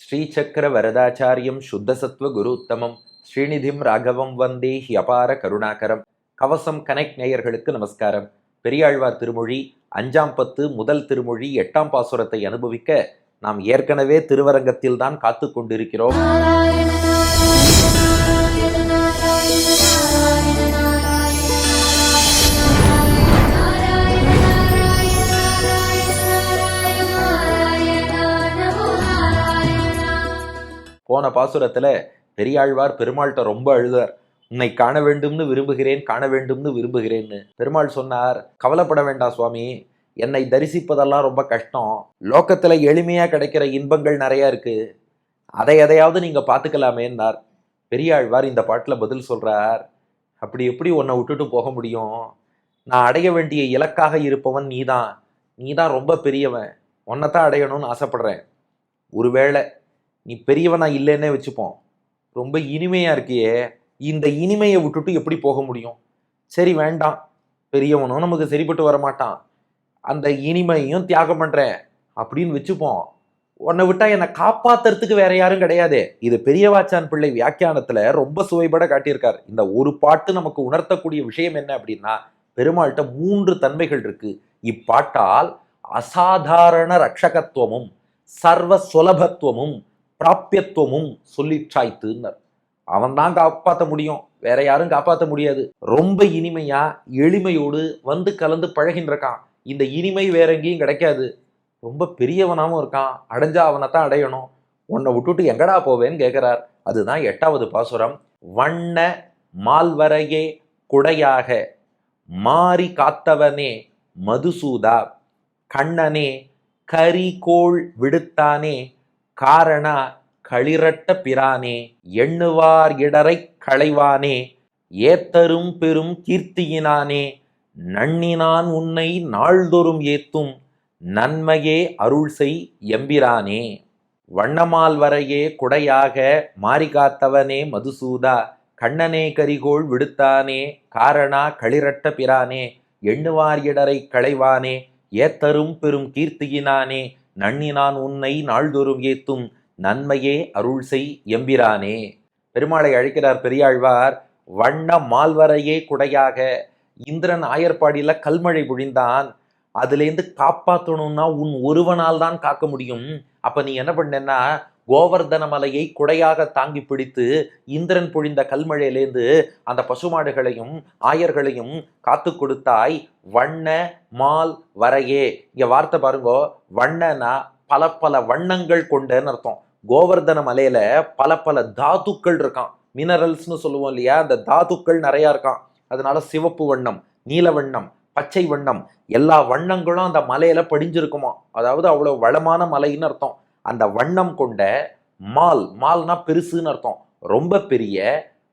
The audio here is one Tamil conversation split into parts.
ஸ்ரீசக்கர வரதாச்சாரியம் சுத்தசத்வ குருத்தமம் ஸ்ரீநிதிம் ராகவம் வந்தே ஹியபார கருணாகரம். கவசம் கனெக்ட் நேயர்களுக்கு நமஸ்காரம். பெரியாழ்வார் திருமொழி 5ஆம் பத்து முதல் திருமொழி 8ஆம் பாசுரத்தை அனுபவிக்க நாம் ஏற்கனவே திருவரங்கத்தில் தான் காத்து கொண்டிருக்கிறோம். போன பாசுரத்துல பெரியாழ்வார் பெருமாள்கிட்ட ரொம்ப அழுதார். உன்னை காண வேண்டும்னு விரும்புகிறேன், காண வேண்டும்னு விரும்புகிறேன்னு. பெருமாள் சொன்னார், கவலைப்பட வேண்டாம் சுவாமி, என்னை தரிசிப்பதெல்லாம் ரொம்ப கஷ்டம். லோகத்துல எளிமையா கிடைக்கிற இன்பங்கள் நிறைய இருக்கு, எதையாவது நீங்க பாத்துக்கலாமேன்னார். பெரியாழ்வார் இந்த பாட்டுல பதில் சொல்றார், அப்படி எப்படி உன்னை விட்டுட்டு போக முடியும்? நான் அடைய வேண்டிய இலக்காக இருப்பவன் நீதான். நீதான் ரொம்ப பெரியவன், உன்னைத்தான் அடையணும்னு ஆசைப்படுறேன். ஒருவேளை நீ பெரியவனா இல்லைன்னே வச்சுப்போம், ரொம்ப இனிமையா இருக்கியே, இந்த இனிமையை விட்டுட்டு எப்படி போக முடியும்? சரி வேண்டாம், பெரியவனும் நமக்கு சரிப்பட்டு வரமாட்டான், அந்த இனிமையும் தியாகம் பண்றேன் அப்படின்னு வச்சுப்போம். உன்னை விட்டா என்னை காப்பாத்துறதுக்கு வேற யாரும் கிடையாது. இது பெரியவாச்சான் பிள்ளை வியாக்கியானத்துல ரொம்ப சுவைபட காட்டியிருக்கார். இந்த ஒரு பாட்டு நமக்கு உணர்த்தக்கூடிய விஷயம் என்ன அப்படின்னா, பெருமாள்கிட்ட 3 தன்மைகள் இருக்கு. இப்பாட்டால் அசாதாரண ரட்சகத்துவமும் சர்வ சுலபத்துவமும் பிராபியத்துவமும் சொல்லிச்சாய்த்துன்னர். அவன் தான் காப்பாற்ற முடியும், வேற யாரும் காப்பாற்ற முடியாது. ரொம்ப இனிமையா எளிமையோடு வந்து கலந்து பழகின்றான். இந்த இனிமை வேற எங்கேயும் கிடைக்காது. ரொம்ப பெரியவனாவும் இருக்கான், அடைஞ்சா அவனைத்தான் அடையணும். உன்னை விட்டுட்டு எங்கடா போவேன்னு கேட்கிறார். அதுதான் 8வது பாசுரம். வண்ண மால்வரையே குடையாக மாறி காத்தவனே மதுசூதா கண்ணனே கரிகோள் விடுத்தானே காரணா களிரட்ட பிரானே எண்ணுவார் இடரை களைவானே ஏத்தரும் பெரும் கீர்த்தியினானே நன்னினான் உன்னை நாள்தோறும் ஏத்தும் நன்மையே அருள் செய் எம்பிரானே. வண்ணமால் வரையே குடையாக மாறி காத்தவனே மதுசூதா கண்ணனே கரிகோள் விடுத்தானே காரணா களிரட்ட பிரானே எண்ணுவார் இடரை களைவானே ஏத்தரும் பெரும் கீர்த்தியினானே நன்னினான் உன்னை நாள்தோறும் ஏத்தும் நன்மையே அருள் செய் எம்பிரானே. பெருமாளை அழைக்கிறார் பெரியாழ்வார். வண்ண மால்வரையே குடையாக, இந்திரன் ஆயர்பாடியில கல்மழை பொழிந்தான், அதுலேருந்து காப்பாற்றணும்னா உன் ஒருவனால் தான் காக்க முடியும். அப்ப நீ என்ன பண்ணேன்னா, கோவர்தன மலையை குடையாக தாங்கி பிடித்து இந்திரன் பொழிந்த கல்மழையிலேருந்து அந்த பசுமாடுகளையும் ஆயர்களையும் காத்து கொடுத்தாய். வண்ண மால் வரையே, இங்க வார்த்தை பாருங்கோ, வண்ணனா பல பல வண்ணங்கள் கொண்டன்னு அர்த்தம். கோவர்தன மலையில பல பல தாதுக்கள் இருக்கான், மினரல்ஸ்னு சொல்லுவோம் இல்லையா, அந்த தாதுக்கள் நிறைய இருக்கான். அதனால சிவப்பு வண்ணம், நீல வண்ணம், பச்சை வண்ணம், எல்லா வண்ணங்களும் அந்த மலையில படிஞ்சிருக்குமா. அதாவது அவ்வளவு வளமான மலைன்னு அர்த்தம். அந்த வண்ணம் கொண்ட மால், மால்னா பெருசுன்னு அர்த்தம், ரொம்ப பெரிய.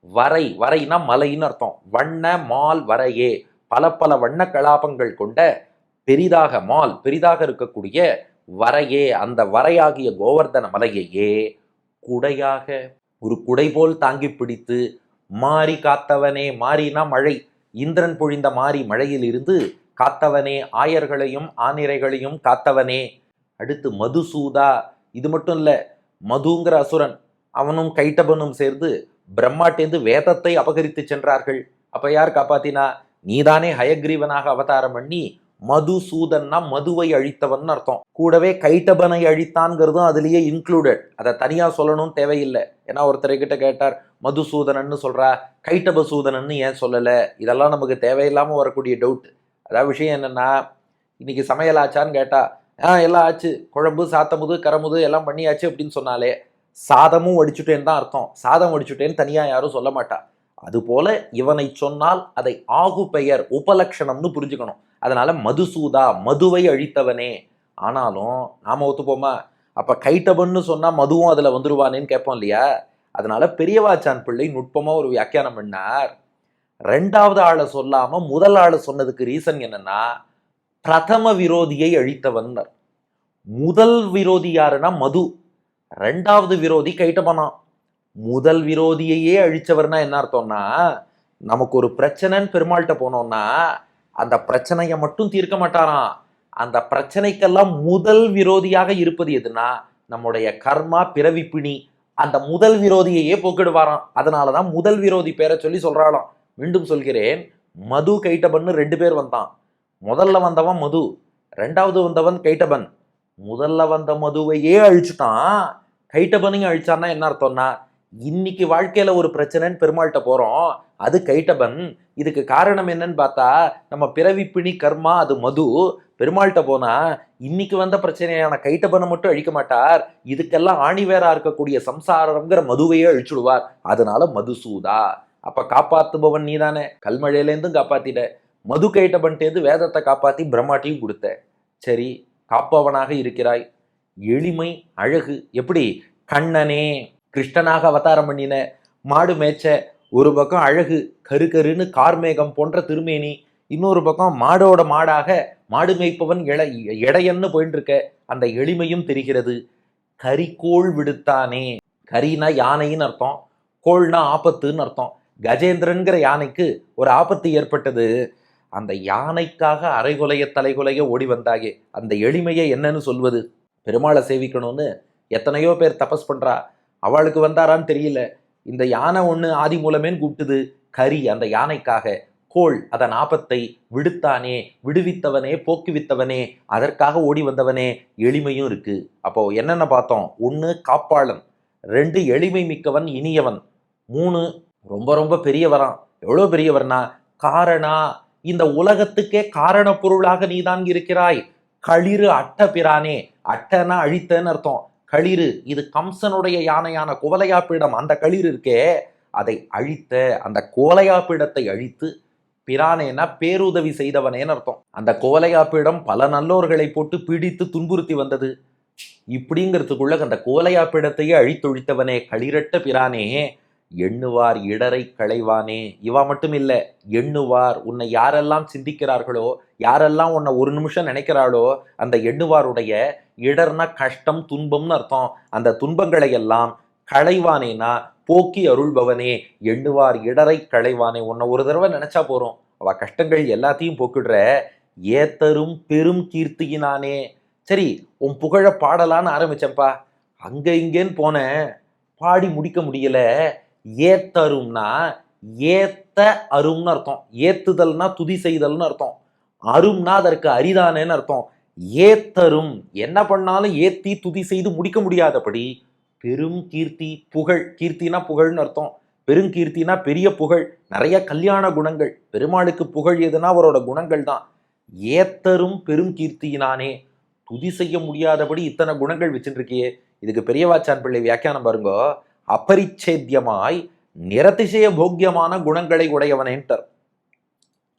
வரை, வரைனா மலைன்னு அர்த்தம். வண்ண மால் வரையே, பல பல வண்ண கலாபங்கள் கொண்ட பெரிதாக, மால் பெரிதாக இருக்கக்கூடிய வரையே, அந்த வரையாகிய கோவர்தன மலையையே குடையாக ஒரு குடை போல் தாங்கி பிடித்து மாறி காத்தவனே, மாறினா மழை, இந்திரன் பொழிந்த மாறி மழையில் இருந்து காத்தவனே, ஆயர்களையும் ஆனிரைகளையும் காத்தவனே. அடுத்து மதுசூதா, இது மட்டும் இல்ல, மதுங்கிற அசுரன் அவனும் கைட்டபனும் சேர்ந்து பிரம்மாட்டேந்து வேதத்தை அபகரித்து சென்றார்கள். அப்ப யார் காப்பாத்தினா? நீதானே ஹயக்ரீவனாக அவதாரம் பண்ணி மதுசூதன்னா மதுவை அழித்தவன் அர்த்தம். கூடவே கைட்டபனை அழித்தான்ங்கிறதும் அதுலயே இன்க்ளூடட். அதை தனியா சொல்லணும் தேவையில்லை. ஏன்னா ஒருத்தர்கிட்ட கேட்டார், மதுசூதனன்னு சொல்றா, கைட்டபசூதனன்னு ஏன் சொல்லல? இதெல்லாம் நமக்கு தேவையில்லாம வரக்கூடிய டவுட். அதாவது விஷயம் என்னன்னா, இன்னைக்கு சமையல் ஆச்சான்னு கேட்டா, எல்லாம் ஆச்சு, குழம்பு சாத்தமுது கரமுது எல்லாம் பண்ணியாச்சு அப்படின்னு சொன்னாலே சாதமும் வடிச்சுட்டேன்னு தான் அர்த்தம். சாதம் வடிச்சுட்டேன்னு தனியா யாரும் சொல்ல மாட்டா. அதுபோல இவனை சொன்னால் அதை ஆகு பெயர் உபலட்சணம்னு புரிஞ்சுக்கணும். அதனால மதுசூதா, மதுவை அழித்தவனே. ஆனாலும் நாம ஒத்துப்போமா? அப்ப கைட்டபன்னு சொன்னா மதுவும் அதுல வந்துருவானேன்னு கேட்போம் இல்லையா? அதனால பெரியவாச்சான் பிள்ளை நுட்பமா ஒரு வியாக்கியானம் பண்ணார். 2வது ஆளை சொல்லாம முதல் ஆளை சொன்னதுக்கு ரீசன் என்னன்னா, பிரதம விரோதியை அழித்தவன். முதல் விரோதி யாருன்னா மது, 2வது விரோதி கைட்டபனா. முதல் விரோதியையே அழிச்சவர்னா என்ன அர்த்தம்னா, நமக்கு ஒரு பிரச்சனைன்னு பெருமாள்கிட்ட போனோம்னா அந்த பிரச்சனையை மட்டும் தீர்க்க மாட்டாராம். அந்த பிரச்சனைக்கெல்லாம் முதல் விரோதியாக இருப்பது எதுனா நம்முடைய கர்மா பிறவி பிணி அந்த முதல் விரோதியையே போக்கிடுவாராம். அதனாலதான் முதல் விரோதி பேரை சொல்லி சொல்றாளாம். மீண்டும் சொல்கிறேன், மது கைட்டபன் 2 பேர் வந்தான். முதல்ல வந்தவன் மது, 2வது வந்தவன் கைட்டபன். முதல்ல வந்த மதுவையே அழிச்சுட்டான், கைட்டபனையும் அழிச்சான்னா என்ன அர்த்தம்னா, இன்னைக்கு வாழ்க்கையில ஒரு பிரச்சனைன்னு பெருமாள்கிட்ட போறோம், அது கைட்டபன். இதுக்கு காரணம் என்னன்னு பார்த்தா நம்ம பிறவி பிணி கர்மா, அது மது. பெருமாள்கிட்ட போனா இன்னைக்கு வந்த பிரச்சனையான கைட்டபனை மட்டும் அழிக்க மாட்டார், இதுக்கெல்லாம் ஆணிவேரா இருக்கக்கூடிய சம்சாரங்கிற மதுவையே அழிச்சுடுவார். அதனால மதுசூதா. அப்ப காப்பாத்துபவன் நீதானே, கல்மழையிலேருந்தும் காப்பாத்திட்ட, மது கைட்டபன்ட்டேந்து வேதத்தை காப்பாத்தி பிரம்மாட்டியும் கொடுத்த. சரி, காப்பவனாக இருக்கிறாய், எளிமை அழகு. எப்படி கண்ணனே கிருஷ்ணனாக அவதாரம் பண்ணின, மாடு மேய்ச்ச, ஒரு பக்கம் அழகு கரு கருன்னு கார்மேகம் போன்ற திருமேனி, இன்னொரு பக்கம் மாடோட மாடாக மாடு மேய்ப்பவன் எடையன்னு போயிட்டு இருக்க, அந்த எளிமையும் தெரிகிறது. கரிகோள் விடுத்தானே, கரினா யானைன்னு அர்த்தம், கோள்னா ஆபத்துன்னு அர்த்தம். கஜேந்திரன்கிற யானைக்கு ஒரு ஆபத்து ஏற்பட்டது, அந்த யானைக்காக அரைகுலைய தலைகுலைய ஓடி வந்தாயே, அந்த எளிமையை என்னன்னு சொல்வது? பெருமாளை சேவிக்கணும்னு எத்தனையோ பேர் தபஸ் பண்றா, அவளுக்கு வந்தாரான்னு தெரியல. இந்த யானை ஒன்று ஆதி மூலமேன்னு கூப்பிட்டுது. கரி அந்த யானைக்காக, கோள் அதன் ஆபத்தை விடுத்தானே, விடுவித்தவனே, போக்குவித்தவனே, அதற்காக ஓடி வந்தவனே, எளிமையும் இருக்கு. அப்போ என்னென்ன பார்த்தோம்? 1 காப்பாளன், 2 எளிமை மிக்கவன் இனியவன், 3 ரொம்ப ரொம்ப பெரியவரான். எவ்வளோ பெரியவர்னா காரணா, இந்த உலகத்துக்கே காரண பொருளாக நீதான் இருக்கிறாய். களிறு அட்ட பிரானே, அட்டனா அழித்தன்னு அர்த்தம், களிறு இது கம்சனுடைய யானையான குவலையாப்பீடம், அந்த களிறு இருக்கே அதை அழித்த, அந்த கோலையாப்பீடத்தை அழித்து, பிரானேனா பேருதவி செய்தவனேன்னு அர்த்தம். அந்த கோலையாப்பீடம் பல நல்லோர்களை போட்டு பீடித்து துன்புறுத்தி வந்தது. இப்படிங்கிறதுக்குள்ள அந்த கோலையாப்பீடத்தையே அழித்தொழித்தவனே, களிரட்ட பிரானே, எண்ணுவார் இடரை களைவானே. இவா மட்டும் இல்ல, எண்ணுவார், உன்னை யாரெல்லாம் சிந்திக்கிறார்களோ, யாரெல்லாம் உன்னை ஒரு நிமிஷம் நினைக்கிறாளோ, அந்த எண்ணுவாருடைய, இடர்னா கஷ்டம் துன்பம்னு அர்த்தம், அந்த துன்பங்களை எல்லாம் களைவானேனா போக்கி அருள்பவனே, எண்ணுவார் இடரை களைவானே. உன்னை ஒரு தடவை நினைச்சா போறோம், அவ கஷ்டங்கள் எல்லாத்தையும் போக்கிடுற. ஏத்தரும் பெரும் கீர்த்தியினானே. சரி, உன் புகழ பாடலான்னு ஆரம்பிச்சப்பா, அங்க இங்கேன்னு போனேன், பாடி முடிக்க முடியல. ஏத்தரும்னா ஏத்த அரும்னு அர்த்தம், ஏத்துதல்னா துதி செய்தல்னு அர்த்தம், அரும்னா அதற்கு அரிதானேன்னு அர்த்தம். ஏத்தரும் என்ன பண்ணாலும் ஏத்தி துதி செய்து முடிக்க முடியாதபடி பெரும் கீர்த்தி, புகழ், கீர்த்தினா புகழ்னு அர்த்தம், பெருங்கீர்த்தினா பெரிய புகழ், நிறைய கல்யாண குணங்கள். பெருமாளுக்கு புகழ் எதுனா அவரோட குணங்கள் தான். ஏத்தரும் பெரும் கீர்த்தியினானே, துதி செய்ய முடியாதபடி இத்தனை குணங்கள் வச்சுட்டு இருக்கியே. இதுக்கு பெரியவாச்சான் பிள்ளை வியாக்கியானம் பாருங்க, அபரிச்சேத்தியமாய் நிரதிசய போக்கியமான குணங்களை உடையவனேன்ட்டார்.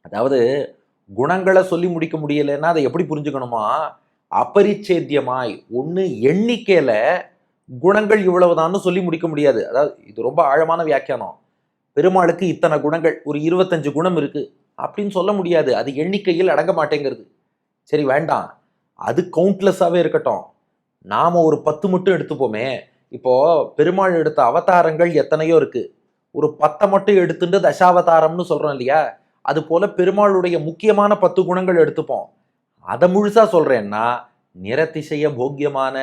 அதாவது குணங்களை சொல்லி முடிக்க முடியலன்னா அதை எப்படி புரிஞ்சுக்கணுமா? அபரிச்சேத்தியமாய், ஒன்று எண்ணிக்கையில குணங்கள் இவ்வளவுதான்னு சொல்லி முடிக்க முடியாது. அதாவது இது ரொம்ப ஆழமான வியாக்கியானம். பெருமாளுக்கு இத்தனை குணங்கள், ஒரு 25 குணம் இருக்கு அப்படின்னு சொல்ல முடியாது, அது எண்ணிக்கையில் அடங்க மாட்டேங்கிறது. சரி வேண்டாம், அது கவுண்ட்லெஸ்ஸாவே இருக்கட்டும், நாம ஒரு 10 மட்டும் எடுத்துப்போமே. இப்போ பெருமாள் எடுத்த அவதாரங்கள் எத்தனையோ இருக்கு, ஒரு 10 மட்டும் எடுத்துட்டு தசாவதாரம்னு சொல்றோம் இல்லையா? அது போல பெருமாளுடைய முக்கியமான 10 குணங்கள் எடுத்துப்போம். அதை முழுசா சொல்றேன்னா நிரதிசய போக்கியமான,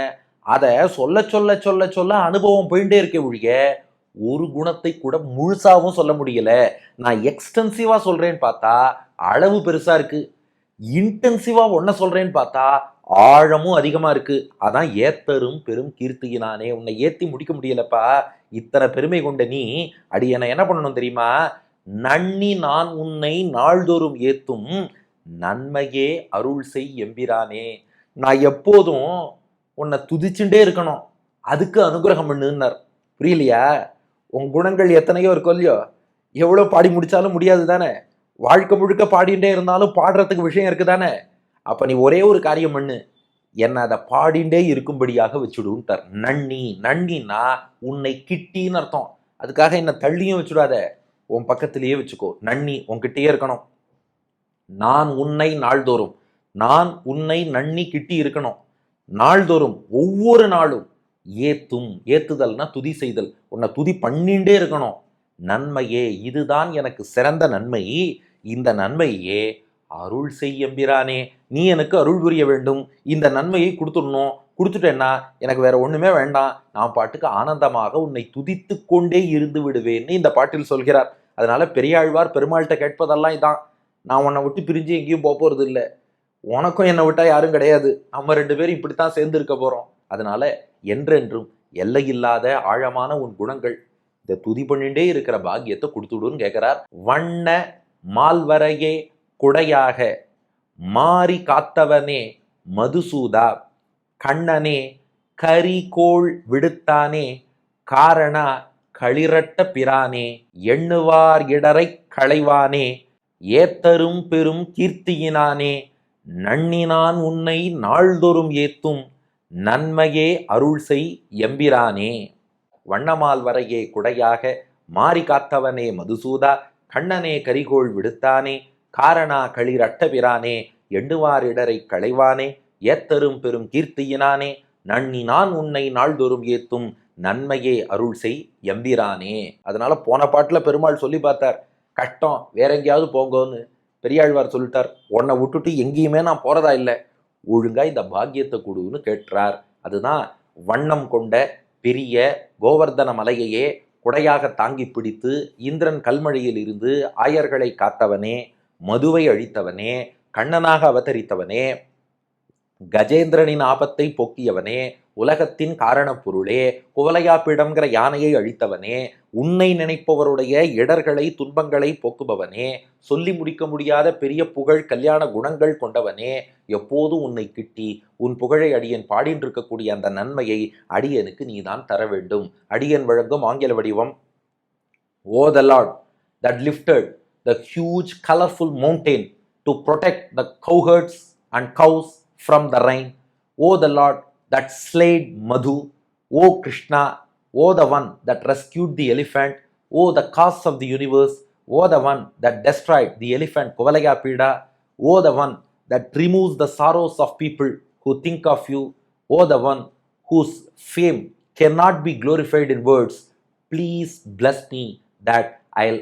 அதை சொல்ல சொல்ல சொல்ல சொல்ல அனுபவம் போயிட்டே இருக்க ஒழிய ஒரு குணத்தை கூட முழுசாவும் சொல்ல முடியல. நான் எக்ஸ்டென்சிவா சொல்றேன்னு பார்த்தா அளவு பெருசா இருக்கு, இன்டென்சிவா ஒன்ன சொல்றேன்னு பார்த்தா ஆழமும் அதிகமா இருக்கு. அதான் ஏத்தரும் பெரும் கீர்த்தியினானே, உன்னை ஏத்தி முடிக்க முடியலப்பா. இத்தனை பெருமை கொண்ட நீ அடியனை என்ன பண்ணணும் தெரியுமா? நன்னி நான் உன்னை நாள்தோறும் ஏத்தும் நன்மையே அருள் செய் எம்பிரானே. நான் எப்போதும் உன்னை துதிச்சுட்டே இருக்கணும், அதுக்கு அனுகிரகம் பண்ணுன்னார். புரியலையா? உன் குணங்கள் எத்தனையோ இருக்கோ இல்லையோ, எவ்வளோ பாடி முடிச்சாலும் முடியாது தானே, வாழ்க்கை முழுக்க பாடிண்டே இருந்தாலும் பாடுறதுக்கு விஷயம் இருக்கு தானே. அப்ப நீ ஒரே ஒரு காரியம் பண்ணு, என்ன அதை பாடிண்டே இருக்கும்படியாக வச்சுடுன்ட்டார். நன்னி, நன்னின்னா உன்னை கிட்டின்னு அர்த்தம், அதுக்காக என்ன தள்ளியும் வச்சுடாத, உன் பக்கத்திலேயே வச்சுக்கோ. நன்னி உன்கிட்டயே இருக்கணும். நான் உன்னை நாள்தோறும், நான் உன்னை நன்னி கிட்டி இருக்கணும், நாள்தோறும் ஒவ்வொரு நாளும். ஏத்தும், ஏத்துதல்னா துதி செய்தல், உன்னை துதி பண்ணிண்டே இருக்கணும். நன்மையே, இதுதான் எனக்கு சிறந்த நன்மை, இந்த நன்மையே அருள் செய் எம்பிரானே, நீ எனக்கு அருள் புரிய வேண்டும், இந்த நன்மையை கொடுத்துடணும், கொடுத்துட்டேன்னா எனக்கு வேற ஒண்ணுமே வேண்டாம், நான் பாட்டுக்கு ஆனந்தமாக உன்னை துதித்து கொண்டே இருந்து விடுவேன்னு இந்த பாட்டில் சொல்கிறார். அதனால பெரியாழ்வார் பெருமாள்கிட்ட கேட்பதெல்லாம் இதான், நான் உன்னை விட்டு பிரிஞ்சு எங்கேயும் போறது இல்லை, உனக்கும் என்னை விட்டா யாரும் கிடையாது, நம்ம 2 பேரும் இப்படித்தான் சேர்ந்து இருக்க போறோம். அதனால என்றென்றும் எல்லையில்லாத ஆழமான உன் குணங்கள் இந்த துதி பண்ணிட்டே இருக்கிற பாக்கியத்தை கொடுத்துடுன்னு கேட்கிறார். வண்ண மால்வரையே குடையாக மாறி காத்தவனே மதுசூதா, கண்ணனே கரிகோள் விடுத்தானே, காரணா களிரட்ட பிரானே, எண்ணுவார் இடரை களைவானே, ஏத்தரும் பெரும் கீர்த்தியினானே, நன்னினான் உன்னை நாள்தோறும் ஏத்தும் நன்மையே அருள் செய் எம்பிரானே. வண்ணமால் வரையே குடையாக மாறி காத்தவனே மதுசூதா, கண்ணனே கரிகோள் விடுத்தானே, காரணா களிரட்ட பிரானே, எண்ணுவார் இடரை களைவானே, ஏத்தரும் பெரும் கீர்த்தியினானே, நன்னினான் உன்னை நாள்தோறும் ஏத்தும் நன்மையே அருள் செய் எம்பிரானே. அதனால போன பாட்டுல பெருமாள் சொல்லி பார்த்தார், கஷ்டம் வேற எங்கேயாவது போங்கன்னு. பெரியாழ்வார் சொல்லிட்டார், உன்னை விட்டுட்டு எங்கேயுமே நான் போறதா இல்லை, ஒழுங்கா இந்த பாக்கியத்தை கொடுன்னு கேட்கிறார். அதுதான் வண்ணம் கொண்ட பெரிய கோவர்தன மலையையே குடையாக தாங்கி பிடித்து இந்திரன் கல்மழையில் இருந்து ஆயர்களை காத்தவனே, மதுவை அழித்தவனே, கண்ணனாக அவதரித்தவனே, கஜேந்திரனின் ஆபத்தை போக்கியவனே, உலகத்தின் காரண பொருளே, குவலையாப்பிடம்ங்கிற யானையை அழித்தவனே, உன்னை நினைப்பவருடைய இடர்களை துன்பங்களை போக்குபவனே, சொல்லி முடிக்க முடியாத பெரிய புகழ் கல்யாண குணங்கள் கொண்டவனே, எப்போதும் உன்னை கிட்டி உன் புகழை அடியன் பாடின்னு இருக்கக்கூடிய அந்த நன்மையை அடியனுக்கு நீதான் தர வேண்டும். அடியன் வழங்கும் ஆங்கில வடிவம், ஓ the Lord that lifted the huge colorful mountain to protect the cowherds and cows from the rain, O the Lord that slayed Madhu, O Krishna, O the one that rescued the elephant, O the cause of the universe, O the one that destroyed the elephant Kuvalayapida, O the one that removes the sorrows of people who think of you, O the one whose fame cannot be glorified in words, please bless me that I'll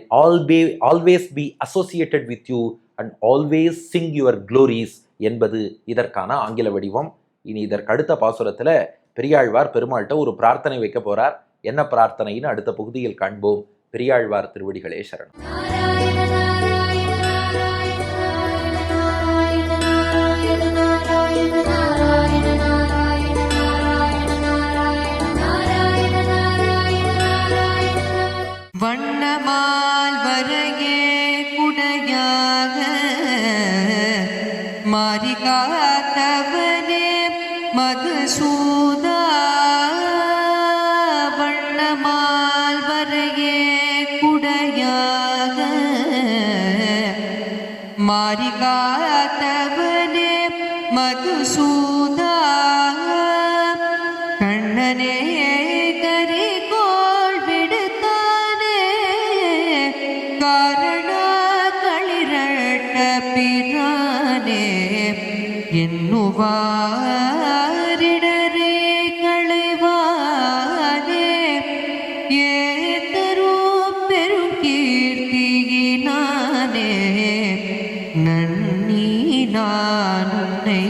always be associated with you and always sing your glories என்பது இதற்கான ஆங்கில வடிவம். இனி இதற்கு அடுத்த பாசுரத்துல பெரியாழ்வார் பெருமாள்கிட்ட ஒரு பிரார்த்தனை வைக்க போறார். என்ன பிரார்த்தனைன்னு அடுத்த பகுதியில் காண்போம். பெரியாழ்வார் திருவடிகளே சரணம். வண்ணமால் வரையே குடையாக மாறி காத்தவனே மதுசூதா, வண்ணமால் வரையே குடையாக மாறி காத்தவனே மதுசூதா, கண்ணனே கரிகோள் விடுத்தானே, காரணா களிரட்ட பிரானே, எண்ணுவாரிடரே களைவானே, ஏத்தரும் பெரும் கீர்த்தியினானே, நன்னி நான் உன்னை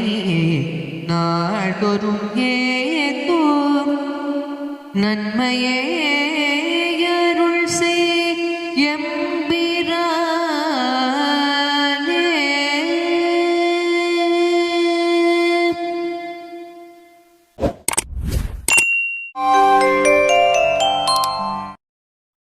நாள்தோறும் ஏத்தும் நன்மையே